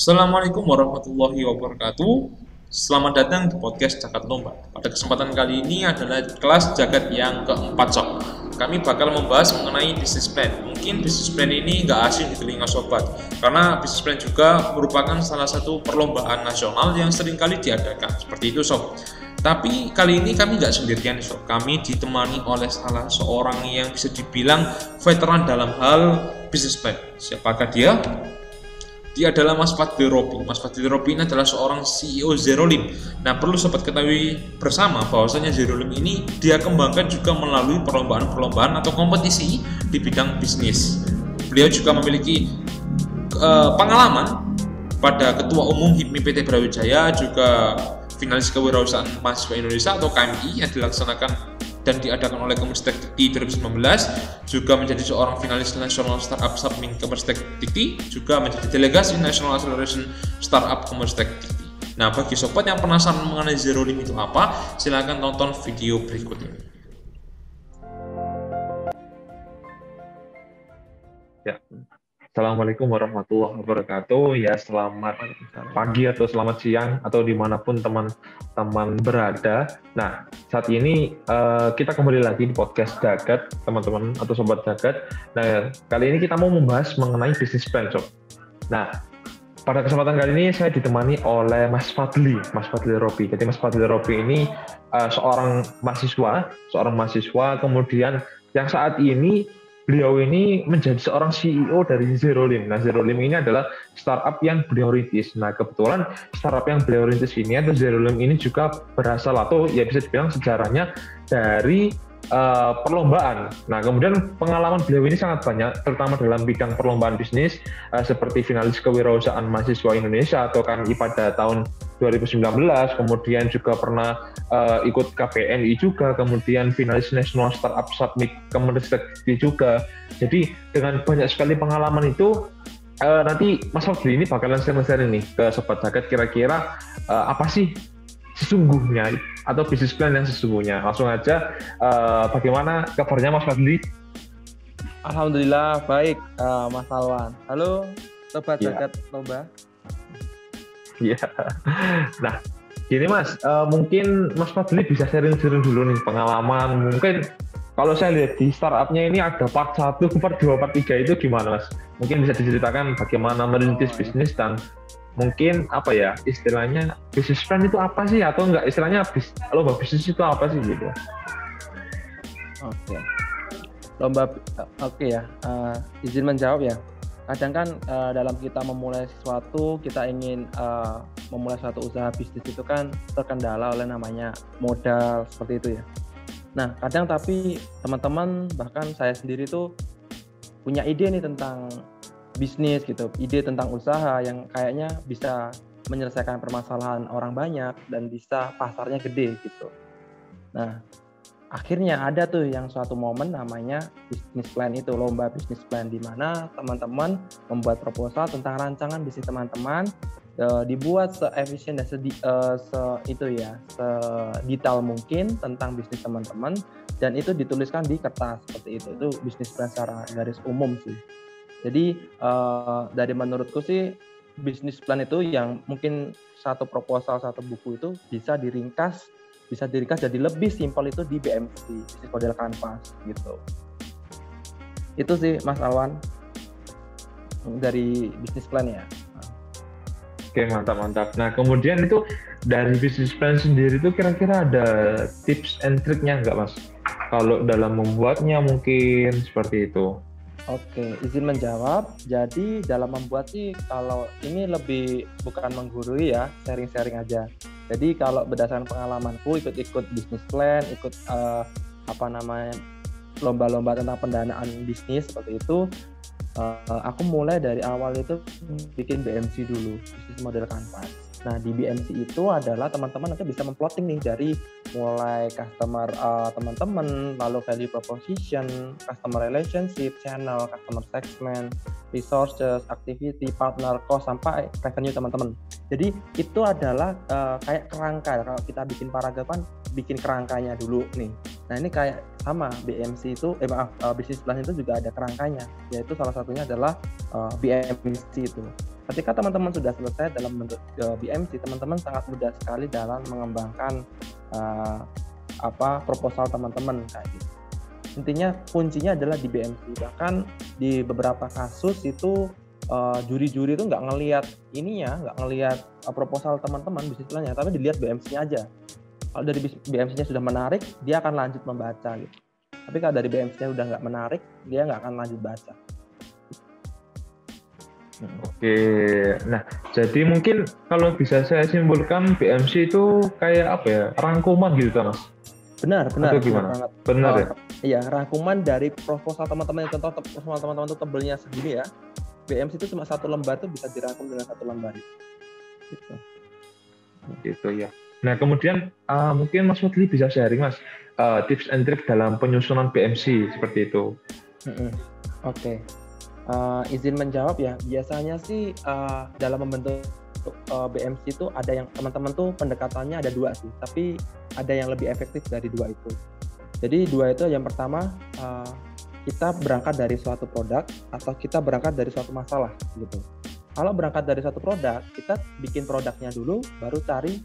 Assalamualaikum warahmatullahi wabarakatuh. Selamat datang di podcast Jagat Lomba. Pada kesempatan kali ini adalah kelas Jagat yang keempat, Sob. Kami bakal membahas mengenai business plan. Mungkin business plan ini nggak asing di telinga sobat, karena business plan juga merupakan salah satu perlombaan nasional yang seringkali diadakan. Seperti itu, Sob. Tapi kali ini kami nggak sendirian, Sob. Kami ditemani oleh salah seorang yang bisa dibilang veteran dalam hal business plan. Siapakah dia? Dia adalah Mas Fadli Robi. Mas Fadli Robi ini adalah seorang CEO Zerolim. Nah, perlu sobat ketahui bersama bahwasanya Zerolim ini dia kembangkan juga melalui perlombaan-perlombaan atau kompetisi di bidang bisnis. Beliau juga memiliki pengalaman pada Ketua Umum HIPMI PT Brawijaya, juga finalis kewirausahaan mahasiswa Indonesia atau KMI yang dilaksanakan dan diadakan oleh Kemenristek Dikti 2019, juga menjadi seorang finalis National Startup Summit Kemenristek Dikti, juga menjadi delegasi National Acceleration Startup Kemenristek Dikti. Nah, bagi sobat yang penasaran mengenai Zerolim itu apa, silakan tonton video berikut ini. Ya. Assalamualaikum warahmatullahi wabarakatuh. Ya, selamat pagi atau selamat siang atau dimanapun teman-teman berada. Nah, saat ini kita kembali lagi di podcast Jagat, teman-teman atau sobat Jagat. Nah, kali ini kita mau membahas mengenai business plan, Sob. Nah, pada kesempatan kali ini saya ditemani oleh Mas Fadli Robi. Jadi Mas Fadli Robi ini seorang mahasiswa, kemudian yang saat ini beliau ini menjadi seorang CEO dari Zerolim. Nah, Zerolim ini adalah startup yang beliau rintis. Nah, kebetulan startup yang beliau rintis ini atau Zerolim ini juga berasal atau ya bisa dibilang sejarahnya dari perlombaan. Nah, kemudian pengalaman beliau ini sangat banyak, terutama dalam bidang perlombaan bisnis, seperti finalis kewirausahaan mahasiswa Indonesia atau KMI pada tahun 2019, kemudian juga pernah ikut KPNI juga, kemudian finalis National Startup Summit Kemenristek Dikti juga. Jadi dengan banyak sekali pengalaman itu, nanti Mas Fadli ini bakalan share nih ke Sobat Jagat kira-kira apa sih sesungguhnya atau bisnis plan yang sesungguhnya. Langsung aja, bagaimana kabarnya Mas Fadli? Alhamdulillah baik, Mas Alwan. Halo Sobat Jagat Lomba. Iya. Nah, gini Mas, mungkin Mas Fadli bisa sharing dulu nih pengalaman. Mungkin kalau saya lihat di startupnya ini ada part 1, part 2, part 3 itu gimana Mas? Mungkin bisa diceritakan bagaimana merintis bisnis dan mungkin apa ya istilahnya bisnis plan itu apa sih, atau enggak istilahnya lomba bisnis itu apa sih gitu. Oke. Lomba ya, izin menjawab ya. Kadang kan dalam kita memulai sesuatu, kita ingin memulai suatu usaha bisnis itu kan terkendala oleh namanya modal seperti itu ya. Nah, kadang tapi teman-teman bahkan saya sendiri tuh punya ide nih tentang bisnis gitu, ide tentang usaha yang kayaknya bisa menyelesaikan permasalahan orang banyak dan bisa pasarnya gede gitu. Nah, akhirnya ada tuh yang suatu momen namanya business plan itu, lomba business plan, di mana teman-teman membuat proposal tentang rancangan bisnis teman-teman, dibuat seefisien dan sedetail mungkin tentang bisnis teman-teman, dan itu dituliskan di kertas seperti itu. Itu business plan secara garis umum sih. Jadi dari menurutku sih business plan itu yang mungkin satu proposal, satu buku itu bisa diringkas jadi lebih simpel itu di BMC, Business Model Canvas gitu. Itu sih Mas Alwan dari business plan ya. Oke, mantap. Nah, kemudian itu dari business plan sendiri itu kira-kira ada tips and triknya nggak Mas? Kalau dalam membuatnya mungkin seperti itu. Oke, izin menjawab. Jadi dalam membuat sih, kalau ini lebih bukan menggurui ya, sharing-sharing aja. Jadi kalau berdasarkan pengalamanku ikut business plan, ikut lomba-lomba tentang pendanaan bisnis seperti itu, aku mulai dari awal itu bikin BMC dulu, Business Model Canvas. Nah, di BMC itu adalah teman-teman nanti bisa memplotting nih dari mulai customer teman-teman, lalu value proposition, customer relationship, channel, customer segment, resources, activity, partner, cost, sampai revenue teman-teman. Jadi itu adalah kayak kerangka. Kalau kita bikin paragraf kan bikin kerangkanya dulu nih. Nah, ini kayak sama BMC itu, business plan itu juga ada kerangkanya, yaitu salah satunya adalah BMC itu. Ketika teman-teman sudah selesai dalam bentuk BMC, teman-teman sangat mudah sekali dalam mengembangkan proposal teman-teman kayak gitu. Intinya kuncinya adalah di BMC. Bahkan di beberapa kasus itu juri-juri itu nggak ngelihat proposal teman-teman bisnis plannya, tapi dilihat BMC-nya aja. Kalau dari BMC-nya sudah menarik, dia akan lanjut membaca gitu. Tapi kalau dari BMC-nya udah nggak menarik, dia nggak akan lanjut baca. Oke, nah jadi mungkin kalau bisa saya simpulkan BMC itu kayak apa ya, rangkuman gitu Mas? Benar Atau gimana? banget. Benar ya? Iya, rangkuman dari proposal teman-teman. Contoh proposal teman-teman itu tebelnya segini ya. BMC itu cuma satu lembar itu bisa dirangkum dengan satu lembar itu. Gitu ya. Nah kemudian mungkin Mas Fadli bisa sharing Mas tips and trick dalam penyusunan BMC seperti itu. Oke. Izin menjawab ya. Biasanya sih dalam membentuk BMC itu ada yang teman-teman tuh pendekatannya ada dua sih, tapi ada yang lebih efektif dari dua itu. Jadi dua itu yang pertama kita berangkat dari suatu produk atau kita berangkat dari suatu masalah gitu. Kalau berangkat dari suatu produk, kita bikin produknya dulu, baru cari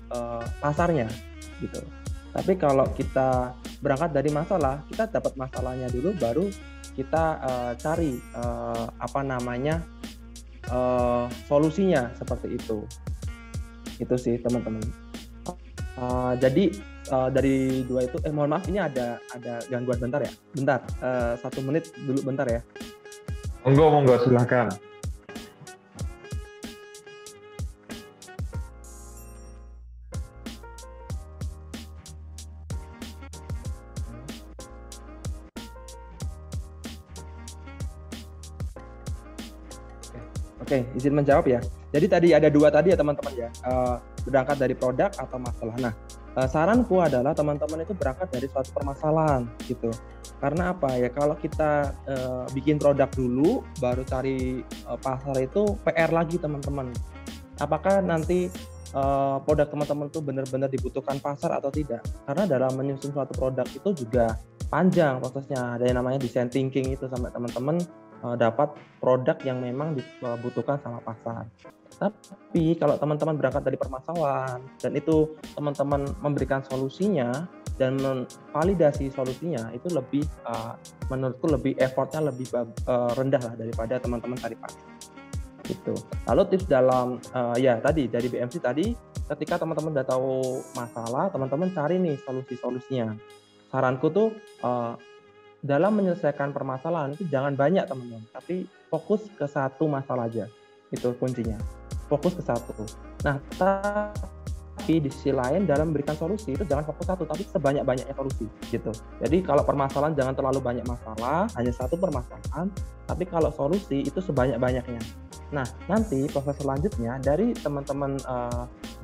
pasarnya gitu. Tapi kalau kita berangkat dari masalah, kita dapat masalahnya dulu, baru kita cari solusinya seperti itu. Itu sih teman-teman. Jadi dari dua itu, mohon maaf ini ada gangguan bentar ya. Bentar, 1 menit dulu bentar ya. Monggo silakan. Oke, izin menjawab ya. Jadi tadi ada dua tadi ya teman-teman ya, berangkat dari produk atau masalah. Nah, saranku adalah teman-teman itu berangkat dari suatu permasalahan gitu. Karena apa ya? Kalau kita bikin produk dulu, baru cari pasar itu PR lagi teman-teman. Apakah nanti produk teman-teman itu benar-benar dibutuhkan pasar atau tidak? Karena dalam menyusun suatu produk itu juga panjang prosesnya. Ada yang namanya design thinking itu sampai teman-teman dapat produk yang memang dibutuhkan sama pasar. Tapi kalau teman-teman berangkat dari permasalahan dan itu teman-teman memberikan solusinya dan validasi solusinya, itu lebih menurutku lebih effortnya lebih rendah lah daripada teman-teman cari pasar. Gitu. Lalu tips dalam tadi dari BMC tadi, ketika teman-teman udah tahu masalah, teman-teman cari nih solusi-solusinya. Saranku tuh dalam menyelesaikan permasalahan itu jangan banyak teman-teman, tapi fokus ke satu masalah aja. Itu kuncinya. Fokus ke satu. Nah, tapi di sisi lain dalam memberikan solusi itu jangan fokus satu, tapi sebanyak-banyaknya solusi gitu. Jadi kalau permasalahan jangan terlalu banyak masalah, hanya satu permasalahan, tapi kalau solusi itu sebanyak-banyaknya. Nah, nanti proses selanjutnya dari teman-teman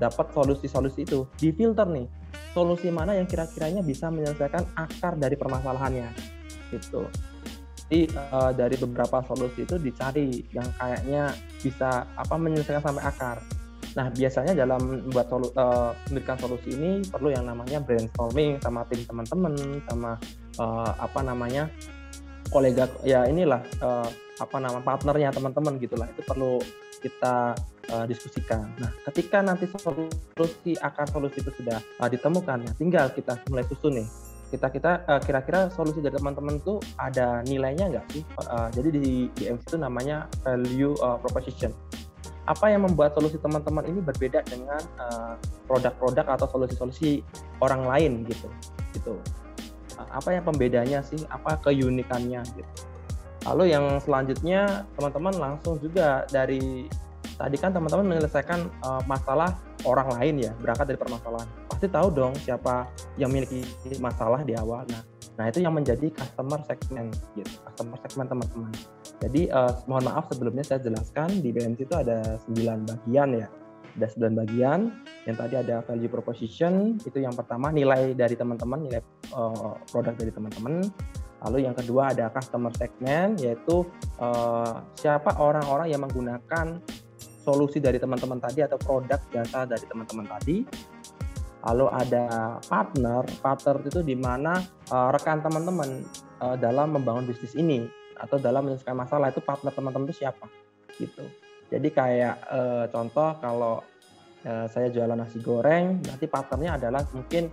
dapat solusi-solusi itu, difilter nih, solusi mana yang kira-kiranya bisa menyelesaikan akar dari permasalahannya. Gitu. Jadi dari beberapa solusi itu dicari yang kayaknya bisa menyelesaikan sampai akar. Nah, biasanya dalam membuat memberikan solusi ini perlu yang namanya brainstorming sama tim teman-teman, sama kolega ya inilah partnernya teman-teman gitulah. Itu perlu kita diskusikan. Nah, ketika nanti akar solusi itu sudah ditemukan, tinggal kita mulai susun nih. Kita kira-kira solusi dari teman-teman itu ada nilainya nggak sih? Jadi di BMC itu namanya value proposition. Apa yang membuat solusi teman-teman ini berbeda dengan produk-produk atau solusi-solusi orang lain gitu. Apa yang pembedanya sih? Apa keunikannya gitu? Lalu yang selanjutnya teman-teman langsung juga dari tadi kan teman-teman menyelesaikan masalah orang lain ya, berangkat dari permasalahan. Pasti tahu dong siapa yang memiliki masalah di awal. Nah itu yang menjadi customer segment gitu, customer segment teman-teman. Jadi mohon maaf sebelumnya saya jelaskan di BMC itu ada 9 bagian ya. Ada 9 bagian. Yang tadi ada value proposition, itu yang pertama nilai dari teman-teman, nilai produk dari teman-teman. Lalu yang kedua ada customer segment, yaitu siapa orang-orang yang menggunakan solusi dari teman-teman tadi atau produk jasa dari teman-teman tadi. Lalu ada partner itu di mana rekan teman-teman dalam membangun bisnis ini atau dalam menyelesaikan masalah, itu partner teman-teman itu siapa gitu. Jadi kayak contoh kalau saya jualan nasi goreng, nanti partnernya adalah mungkin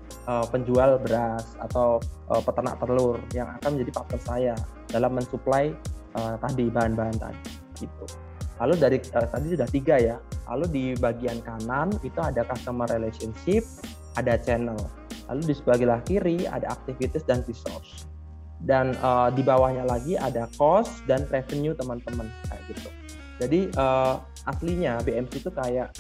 penjual beras atau peternak telur yang akan menjadi partner saya dalam mensuplai tadi bahan-bahan tadi gitu. Lalu dari tadi sudah 3 ya. Lalu di bagian kanan itu ada customer relationship, ada channel. Lalu di sebelah kiri ada activities dan resource. Dan di bawahnya lagi ada cost dan revenue teman-teman kayak gitu. Jadi aslinya BMC itu kayak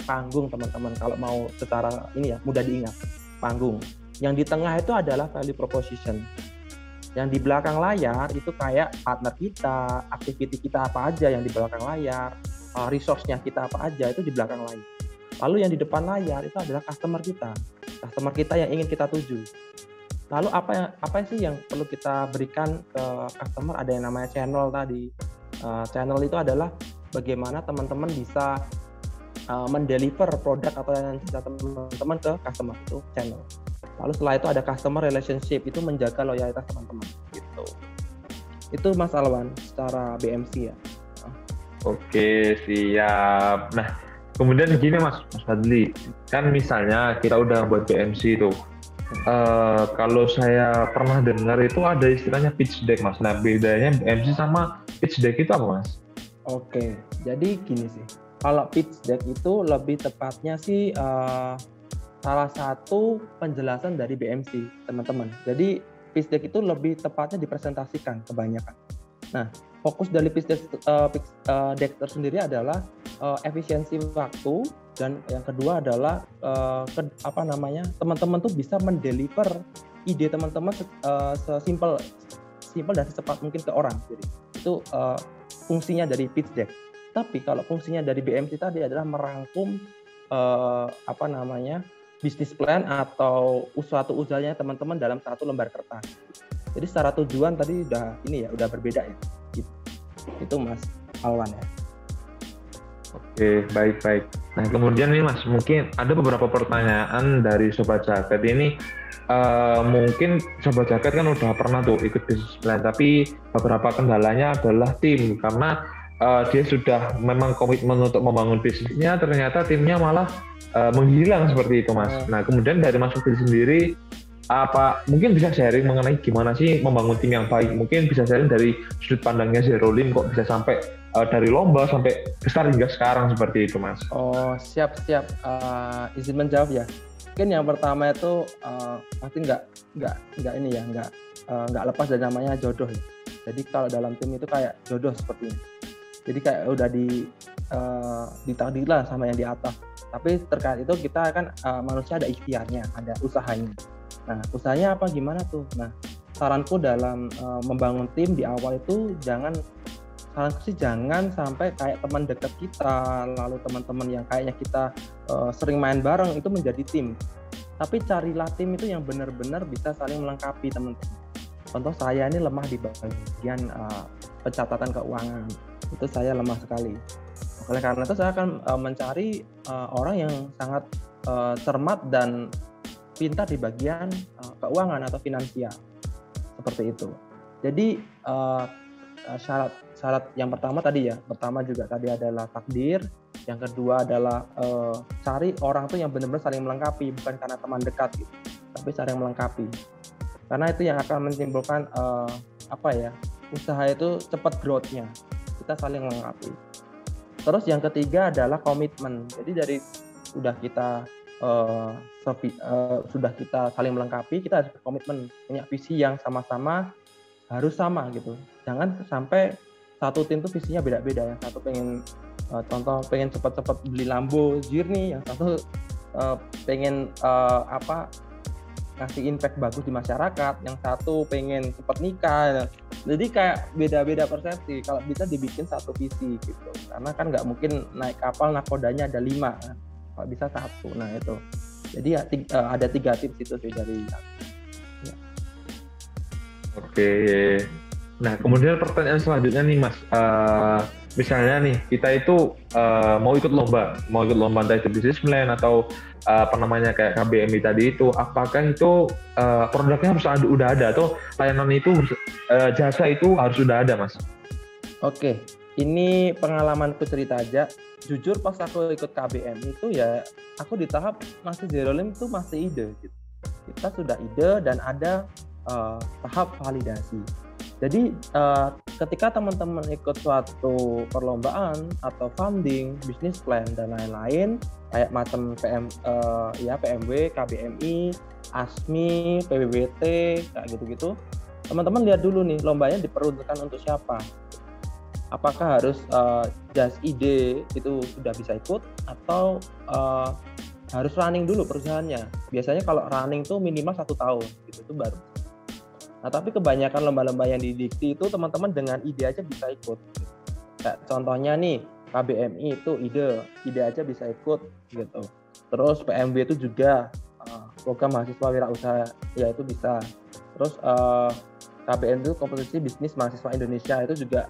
panggung teman-teman, kalau mau secara ini ya mudah diingat, panggung. Yang di tengah itu adalah value proposition. Yang di belakang layar itu kayak partner kita, activity kita apa aja yang di belakang layar, resource-nya kita apa aja itu di belakang layar. Lalu yang di depan layar itu adalah customer kita yang ingin kita tuju. Lalu apa sih yang perlu kita berikan ke customer? Ada yang namanya channel tadi. Channel itu adalah bagaimana teman-teman bisa mendeliver produk atau yang teman-teman ke customer, itu channel. Lalu setelah itu ada customer relationship, itu menjaga loyalitas teman-teman gitu. Itu Mas Alwan secara BMC ya. Oke, siap. Nah, kemudian gini Mas Fadli, kan misalnya kita udah buat BMC itu, kalau saya pernah dengar itu ada istilahnya pitch deck Mas. Nah, bedanya BMC sama pitch deck itu apa Mas? Oke, jadi gini sih. Kalau pitch deck itu lebih tepatnya sih salah satu penjelasan dari BMC, teman-teman. Jadi pitch deck itu lebih tepatnya dipresentasikan kebanyakan. Nah, fokus dari pitch deck tersendiri adalah efisiensi waktu, dan yang kedua adalah teman-teman tuh bisa mendeliver ide teman-teman sesimpel dan secepat mungkin ke orang. Jadi itu fungsinya dari pitch deck. Tapi kalau fungsinya dari BMC tadi adalah merangkum bisnis plan atau suatu usahanya teman-teman dalam satu lembar kertas. Jadi secara tujuan tadi udah berbeda ya. Gitu. Itu Mas Alwan ya. Oke, baik. Nah, kemudian nih Mas, mungkin ada beberapa pertanyaan dari Sobat Jaket ini. Mungkin Sobat Jaket kan udah pernah tuh ikut bisnis plan, tapi beberapa kendalanya adalah tim, karena dia sudah memang komitmen untuk membangun bisnisnya, ternyata timnya malah menghilang seperti itu Mas. Nah, kemudian dari Mas Fadli sendiri, mungkin bisa sharing mengenai gimana sih membangun tim yang baik? Mungkin bisa sharing dari sudut pandangnya Zerolin kok bisa sampai dari lomba sampai besar hingga sekarang seperti itu Mas. Oh, siap. Izin menjawab ya. Mungkin yang pertama itu pasti nggak lepas dari namanya jodoh ya. Jadi kalau dalam tim itu kayak jodoh seperti ini. Jadi kayak udah ditakdir lah sama yang di atas. Tapi terkait itu kita kan manusia ada ikhtiarnya, ada usahanya. Nah, usahanya apa gimana tuh? Nah, saranku dalam membangun tim di awal itu jangan sampai kayak teman dekat kita, lalu teman-teman yang kayaknya kita sering main bareng itu menjadi tim. Tapi carilah tim itu yang benar-benar bisa saling melengkapi teman-teman. Contoh saya ini lemah di bagian pencatatan keuangan, itu saya lemah sekali. Oleh karena itu saya akan mencari orang yang sangat cermat dan pintar di bagian keuangan atau finansial, seperti itu. Jadi syarat yang pertama adalah takdir, yang kedua adalah cari orang tuh yang benar-benar saling melengkapi, bukan karena teman dekat gitu, tapi saling melengkapi. Karena itu yang akan menimbulkan usaha itu cepat growth-nya, kita saling melengkapi. Terus yang ketiga adalah komitmen. Jadi dari sudah kita saling melengkapi, kita harus berkomitmen, punya visi yang sama-sama harus sama gitu. Jangan sampai satu tim tuh visinya beda-beda. Yang satu pengen cepat-cepat beli Lambo nih, yang satu pengen ngasih impact bagus di masyarakat, yang satu pengen cepat nikah. Jadi kayak beda-beda persepsi. Kalau bisa dibikin satu visi gitu, karena kan nggak mungkin naik kapal nakodanya ada 5 kan, kalau bisa 1. Nah itu, jadi ada 3 tips itu sih dari ya. Oke, nah kemudian pertanyaan selanjutnya nih Mas, misalnya nih kita itu mau ikut lomba entah itu business plan atau kayak KBMI tadi itu, apakah itu produknya harus udah ada atau layanan itu jasa itu harus sudah ada Mas? Oke, Ini pengalamanku cerita aja. Jujur pas aku ikut KBM itu ya, aku di tahap masih zero lim itu masih ide gitu. Kita sudah ide dan ada tahap validasi. Jadi ketika teman-teman ikut suatu perlombaan atau funding, bisnis plan dan lain-lain, kayak macam PMW, KBMI, ASMI, PBBT, kayak gitu-gitu, teman-teman lihat dulu nih lombanya diperuntukkan untuk siapa. Apakah harus just ide itu sudah bisa ikut atau harus running dulu perusahaannya. Biasanya kalau running tuh minimal 1 tahun gitu itu baru. Nah, tapi kebanyakan lomba-lomba yang didikti itu teman-teman dengan ide aja bisa ikut. Kayak contohnya nih, KBMI itu ide aja bisa ikut gitu. Terus PMW itu juga program mahasiswa wirausaha ya itu bisa. Terus KBN itu kompetisi bisnis mahasiswa Indonesia itu juga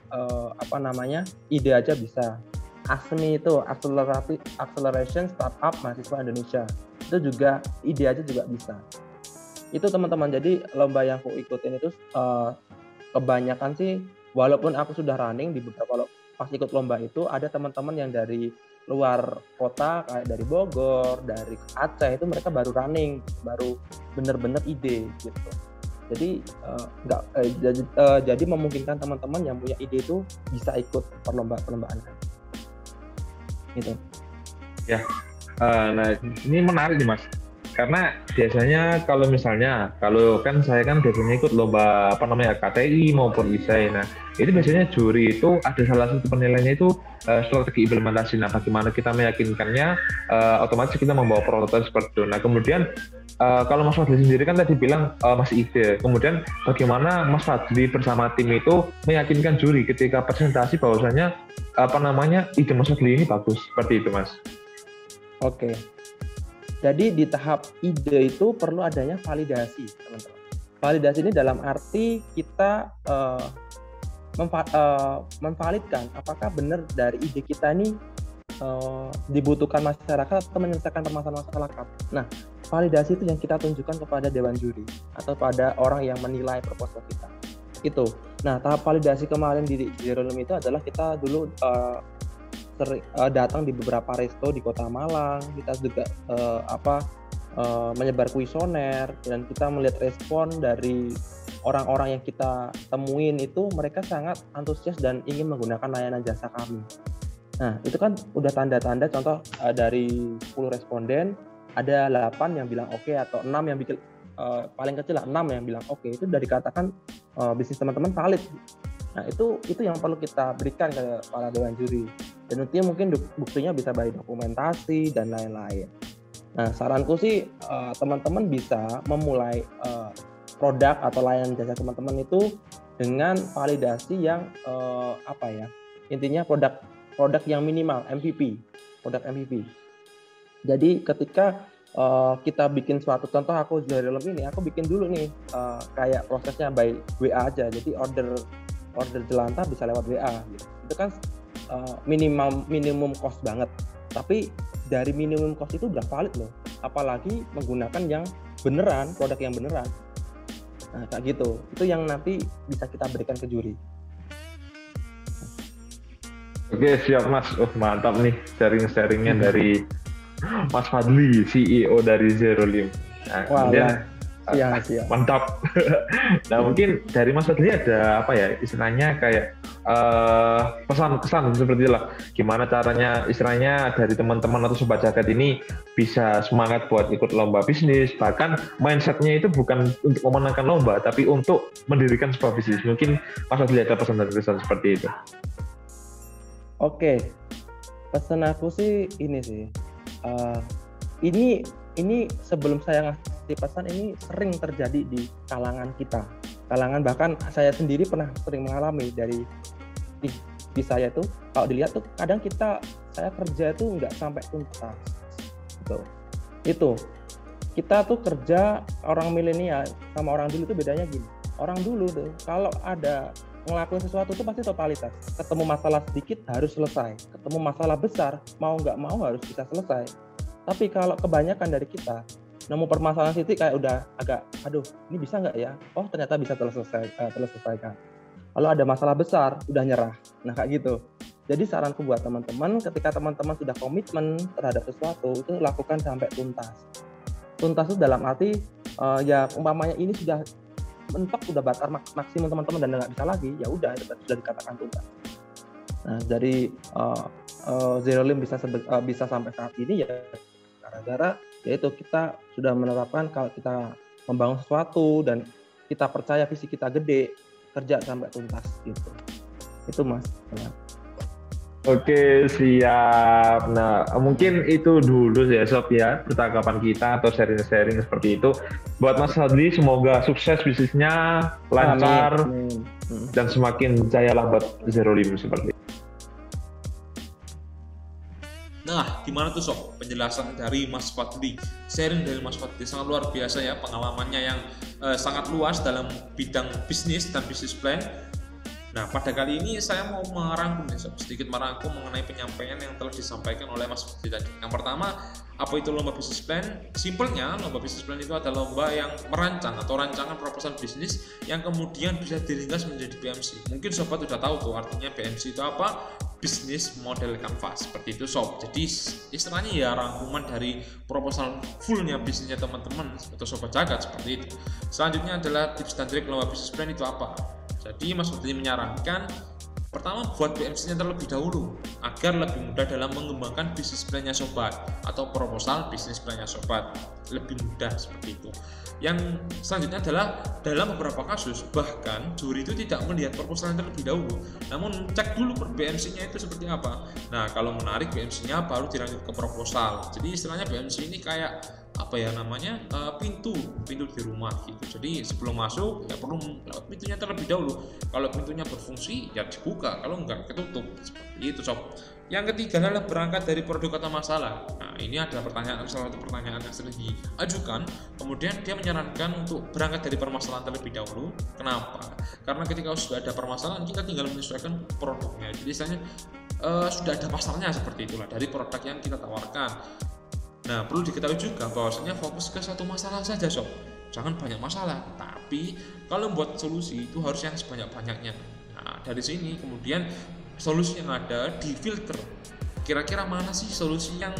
ide aja bisa. ASMI itu Acceleration Startup Mahasiswa Indonesia itu juga ide aja juga bisa. Itu teman-teman, jadi lomba yang aku ikutin itu kebanyakan sih walaupun aku sudah running di beberapa pas ikut lomba itu ada teman-teman yang dari luar kota kayak dari Bogor, dari Aceh itu mereka baru running, baru bener-bener ide gitu. Jadi jadi memungkinkan teman-teman yang punya ide itu bisa ikut perlombaan kan. Gitu. Ya. Nah, ini menarik nih Mas. Karena biasanya kalau kan saya kan biasanya ikut lomba KTI maupun ISAI. Nah, itu biasanya juri itu ada salah satu penilaiannya itu strategi implementasi. Nah, bagaimana kita meyakinkannya, otomatis kita membawa prototipe seperti itu. Nah, kemudian kalau Mas Fadli sendiri kan tadi bilang masih ide. Kemudian bagaimana Mas Fadli bersama tim itu meyakinkan juri ketika presentasi bahwasanya ide Mas Fadli ini bagus, seperti itu Mas. Oke. Jadi di tahap ide itu perlu adanya validasi, teman-teman. Validasi ini dalam arti kita memvalidkan apakah benar dari ide kita ini dibutuhkan masyarakat atau menyelesaikan permasalahan masyarakat. Nah, validasi itu yang kita tunjukkan kepada dewan juri atau pada orang yang menilai proposal kita. Itu. Nah, tahap validasi kemarin di Zero Lim itu adalah kita dulu datang di beberapa resto di Kota Malang, kita juga menyebar kuesioner dan kita melihat respon dari orang-orang yang kita temuin itu mereka sangat antusias dan ingin menggunakan layanan jasa kami. Nah, itu kan udah tanda-tanda contoh dari 10 responden ada 8 yang bilang oke atau 6 yang bikin paling kecil lah 6 yang bilang oke, itu udah dikatakan bisnis teman-teman valid. Nah, itu yang perlu kita berikan ke para dewan juri. Dan nantinya mungkin buktinya bisa by dokumentasi dan lain-lain. Nah, saranku sih teman-teman bisa memulai produk atau layanan jasa teman-teman itu dengan validasi yang intinya produk yang minimal produk MVP. Jadi ketika kita bikin suatu contoh aku dari dalam ini aku bikin dulu nih kayak prosesnya by WA aja. Jadi order jelantah bisa lewat WA gitu. Itu kan minimum cost banget. Tapi dari minimum cost itu udah valid loh. Apalagi menggunakan yang beneran, produk yang beneran. Nah, kayak gitu. Itu yang nanti bisa kita berikan ke juri. Oke, siap Mas. Mantap nih sharing-sharingnya dari Mas Fadli, CEO dari Zero Lim. Nah, kemudian siap. Mantap. Nah, mungkin dari Mas Fadli ada istilahnya kayak pesan-kesan seperti itulah. Gimana caranya istilahnya dari teman-teman atau sobat jagat ini bisa semangat buat ikut lomba bisnis, bahkan mindsetnya itu bukan untuk memenangkan lomba, tapi untuk mendirikan sebuah bisnis. Mungkin Mas Fadli ada pesan dan kesan seperti itu. Oke, pesan aku sih ini sih. Ini sebelum saya ngasih pesan ini sering terjadi di kalangan kita. Bahkan saya sendiri pernah sering mengalami dari di saya tuh kalau dilihat tuh kadang saya kerja tuh nggak sampai tuntas gitu. Itu kita tuh kerja orang milenial sama orang dulu tuh bedanya gini. Orang dulu tuh kalau ada ngelakuin sesuatu tuh pasti totalitas. Ketemu masalah sedikit harus selesai. Ketemu masalah besar mau nggak mau harus bisa selesai. Tapi kalau kebanyakan dari kita nemu permasalahan titik kayak udah agak, ini bisa nggak ya? Oh ternyata bisa terselesaikan. Kalau ada masalah besar, udah nyerah. Nah, kayak gitu. Jadi saranku buat teman-teman, ketika teman-teman sudah komitmen terhadap sesuatu, itu lakukan sampai tuntas. Tuntas itu dalam arti, ya umpamanya ini sudah mentok, sudah batas maksimum teman-teman dan nggak bisa lagi, ya udah itu sudah dikatakan tuntas. Nah, dari Zero Limb bisa sampai saat ini ya gara-gara yaitu kita sudah menerapkan kalau kita membangun sesuatu dan kita percaya visi kita gede, kerja sampai tuntas gitu. Itu Mas. Oke, siap. Nah, mungkin itu dulu ya Sob ya, percakapan kita atau sharing-sharing seperti itu. Buat Mas Fadli, semoga sukses bisnisnya, lancar, Amin. dan semakin jaya lah buat Zero Limb seperti itu. Nah, gimana tuh Sob penjelasan dari Mas Fadli? Sharing dari Mas Fadli sangat luar biasa ya, pengalamannya yang sangat luas dalam bidang bisnis dan bisnis plan. Nah, pada kali ini saya mau sedikit merangkum mengenai penyampaian yang telah disampaikan oleh Mas Fadli tadi. Yang pertama, apa itu lomba bisnis plan? Simpelnya, lomba bisnis plan itu adalah lomba yang merancang atau rancangan proposal bisnis yang kemudian bisa diringkas menjadi BMC. Mungkin sobat sudah tahu tuh artinya BMC itu apa? Bisnis model canvas, seperti itu Sob. Jadi istilahnya ya rangkuman dari proposal fullnya bisnisnya teman-teman atau sobat jagat seperti itu. Selanjutnya adalah tips dan trik lomba bisnis plan itu apa? Jadi Mas Fadli menyarankan pertama buat BMC-nya terlebih dahulu agar lebih mudah dalam mengembangkan bisnis plan-nya sobat atau proposal bisnis plan-nya sobat, lebih mudah seperti itu. Yang selanjutnya adalah dalam beberapa kasus bahkan juri itu tidak melihat proposalnya terlebih dahulu, namun cek dulu BMC-nya itu seperti apa. Nah, kalau menarik BMC-nya baru dilanjut ke proposal. Jadi istilahnya BMC ini kayak apa ya namanya, pintu di rumah gitu. Jadi sebelum masuk ya perlu lewat pintunya terlebih dahulu. Kalau pintunya berfungsi ya dibuka, kalau enggak ketutup. Seperti itu Sob. Yang ketiga adalah berangkat dari produk atau masalah. Nah, ini adalah salah satu pertanyaan yang sering diajukan. Kemudian dia menyarankan untuk berangkat dari permasalahan terlebih dahulu. Kenapa? Karena ketika sudah ada permasalahan kita tinggal menyesuaikan produknya. Jadi misalnya sudah ada pasarnya seperti itulah dari produk yang kita tawarkan. Nah, perlu diketahui juga bahwasanya fokus ke satu masalah saja Sob, jangan banyak masalah, tapi kalau membuat solusi itu harus yang sebanyak-banyaknya. Nah, dari sini kemudian solusi yang ada difilter, kira-kira mana sih solusi yang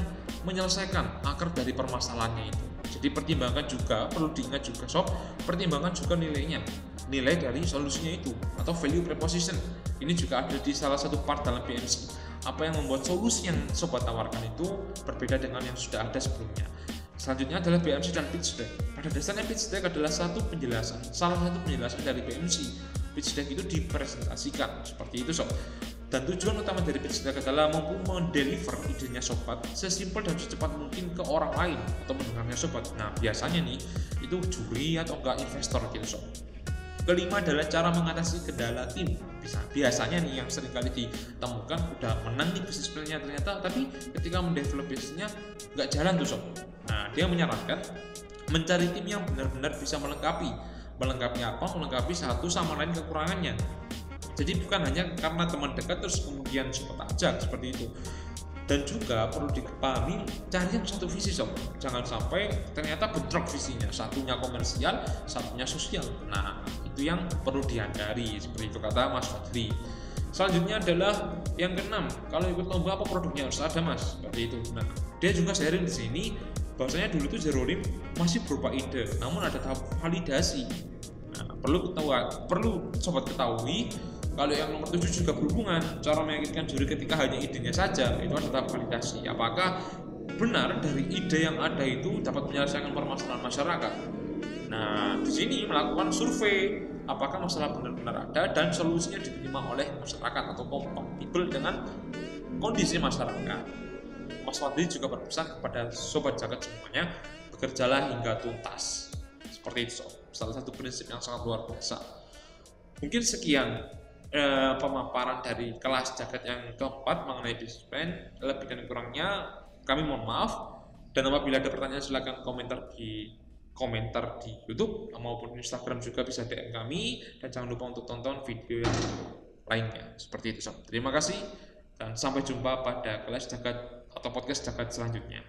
menyelesaikan akar dari permasalahannya itu. Jadi pertimbangkan juga, perlu diingat juga Sob, pertimbangkan juga nilainya, nilai dari solusinya itu atau value proposition. Ini juga ada di salah satu part dalam BMC. Apa yang membuat solusi yang sobat tawarkan itu berbeda dengan yang sudah ada sebelumnya. Selanjutnya adalah BMC dan pitch deck. Pada dasarnya pitch deck adalah salah satu penjelasan dari BMC. Pitch deck itu dipresentasikan seperti itu Sob. Dan tujuan utama dari pitch deck adalah mampu mendeliver idenya sobat sesimpel dan secepat mungkin ke orang lain atau mendengarnya sobat. Nah, biasanya nih itu juri atau enggak investor gitu Sob. Kelima adalah cara mengatasi kendala tim. Biasanya nih yang sering kali ditemukan udah menang nih bisnis plan-nya ternyata, tapi ketika mendevelop bisnisnya nggak jalan tuh Sob. Nah, dia menyarankan mencari tim yang benar-benar bisa melengkapi apa? Melengkapi satu sama lain kekurangannya. Jadi bukan hanya karena teman dekat terus kemudian sobat ajak seperti itu. Dan juga perlu dipahami cari yang satu visi Sob. Jangan sampai ternyata bentrok visinya, satunya komersial, satunya sosial. Nah, itu yang perlu dihindari, seperti itu kata Mas Fadli. Selanjutnya adalah yang keenam, kalau ikut lomba apa produknya harus ada Mas, seperti itu. Nah, dia juga sharing di sini bahwasanya dulu itu Zero Limb masih berupa ide, namun ada tahap validasi. Nah, perlu sobat ketahui kalau yang nomor 7 juga berhubungan, cara meyakinkan juri ketika hanya idenya saja, itu ada tahap validasi. Apakah benar dari ide yang ada itu dapat menyelesaikan permasalahan masyarakat? Nah, di sini melakukan survei, apakah masalah benar-benar ada dan solusinya diterima oleh masyarakat atau kompatibel dengan kondisi masyarakat. Mas Fadli juga berpesan kepada sobat jagat semuanya, bekerjalah hingga tuntas. Seperti itu, salah satu prinsip yang sangat luar biasa. Mungkin sekian pemaparan dari kelas jagat yang keempat mengenai bisnis plan. Lebih dan kurangnya kami mohon maaf, dan apabila ada pertanyaan silakan komentar di YouTube maupun Instagram, juga bisa DM kami, dan jangan lupa untuk tonton video yang lainnya. Seperti itu Sob. Terima kasih dan sampai jumpa pada kelas jagat atau podcast jagat selanjutnya.